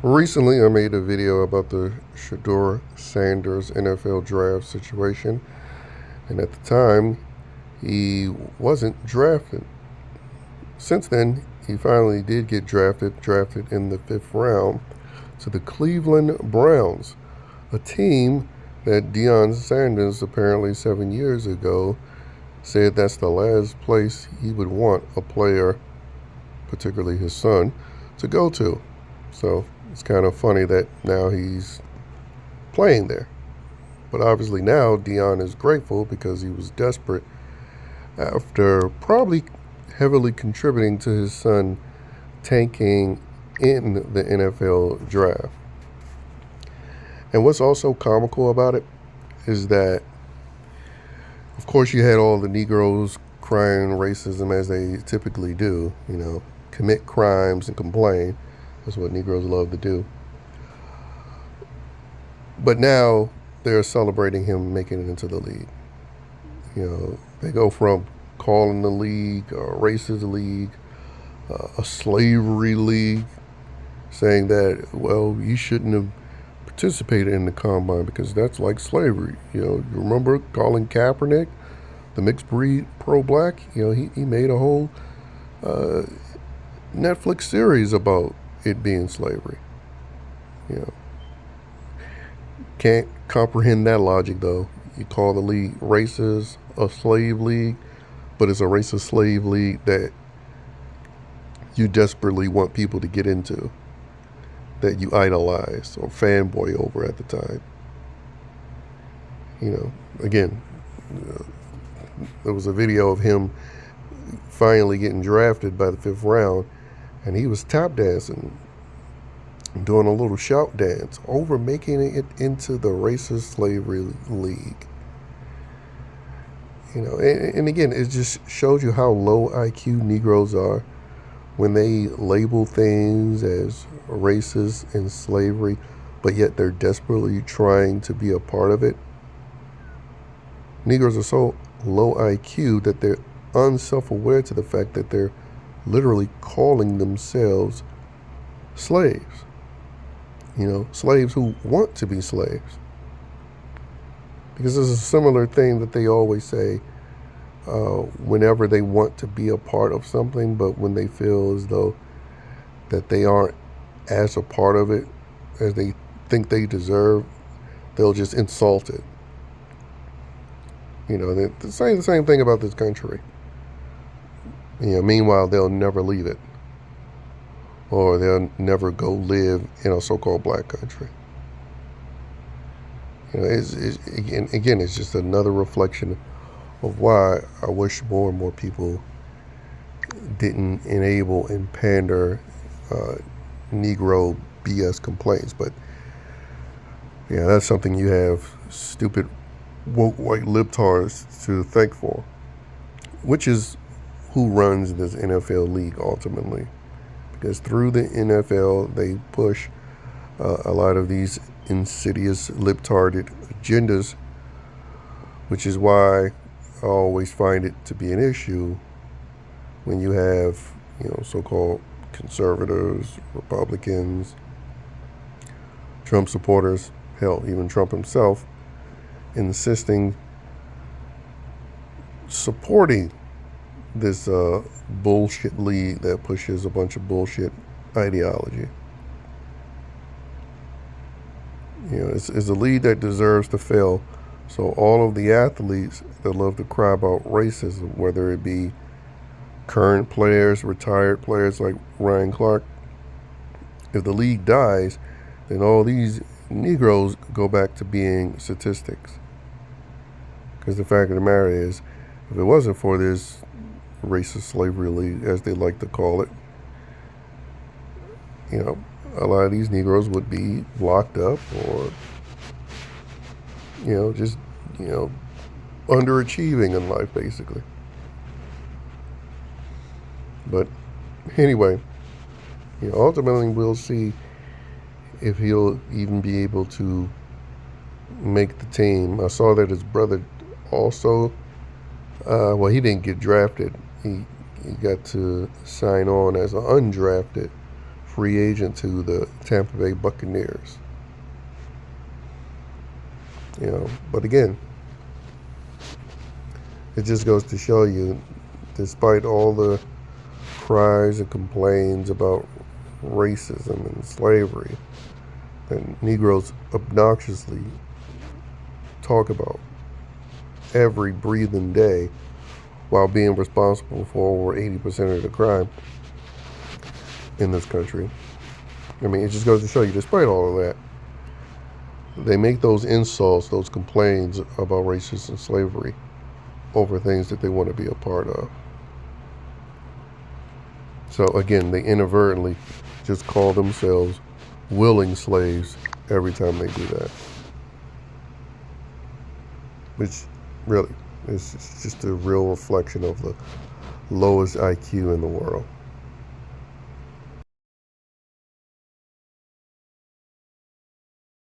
Recently, I made a video about the Shedeur Sanders NFL draft situation, and at the time, he wasn't drafted. Since then, he finally did get drafted in the fifth round to the Cleveland Browns, a team that Deion Sanders apparently 7 years ago said that's the last place he would want a player, particularly his son, to go to. So it's kind of funny that now he's playing there. But obviously now Deion is grateful because he was desperate after probably heavily contributing to his son tanking in the NFL draft. And what's also comical about it is that, of course, you had all the Negroes crying racism as they typically do, commit crimes and complain. That's what Negroes love to do. But now they're celebrating him making it into the league. They go from calling the league a racist league, a slavery league, saying that, well, you shouldn't have participated in the combine because that's like slavery. You remember calling Kaepernick the mixed breed pro-black? He made a whole uh, Netflix series about it being slavery. You know, can't comprehend that logic though. You call the league racist, a slave league, but it's a racist slave league that you desperately want people to get into, that you idolize or fanboy over at the time. Again, there was a video of him finally getting drafted by the fifth round, and he was tap dancing, doing a little shout dance over making it into the racist slavery league. And again, it just shows you how low IQ Negroes are when they label things as racist and slavery, but yet they're desperately trying to be a part of it. Negroes are so low IQ that they're unself-aware to the fact that they're literally calling themselves slaves. Slaves who want to be slaves. Because this is a similar thing that they always say whenever they want to be a part of something, but when they feel as though that they aren't as a part of it as they think they deserve, they'll just insult it. They're saying the same thing about this country. Meanwhile, they'll never leave it, or they'll never go live in a so-called black country. Again, it's just another reflection of why I wish more and more people didn't enable and pander Negro BS complaints. But yeah, that's something you have stupid woke white libtards to thank for, which is who runs this NFL league ultimately. Because through the NFL, they push a lot of these insidious libtarded agendas, which is why I always find it to be an issue when you have, so-called conservatives, Republicans, Trump supporters, hell, even Trump himself, supporting this bullshit league that pushes a bunch of bullshit ideology. It's a league that deserves to fail. So all of the athletes that love to cry about racism, whether it be current players, retired players like Ryan Clark, if the league dies, then all these Negroes go back to being statistics. Because the fact of the matter is, if it wasn't for this racist slavery league, as they like to call it, a lot of these Negroes would be locked up or, just, underachieving in life, basically. But anyway, ultimately we'll see if he'll even be able to make the team. I saw that his brother also, he didn't get drafted. He got to sign on as an undrafted free agent to the Tampa Bay Buccaneers. But again, it just goes to show you, despite all the cries and complaints about racism and slavery that Negroes obnoxiously talk about every breathing day, while being responsible for over 80% of the crime in this country. It just goes to show you, despite all of that, they make those insults, those complaints about racism and slavery over things that they want to be a part of. So again, they inadvertently just call themselves willing slaves every time they do that. Which really is just a real reflection of the lowest IQ in the world.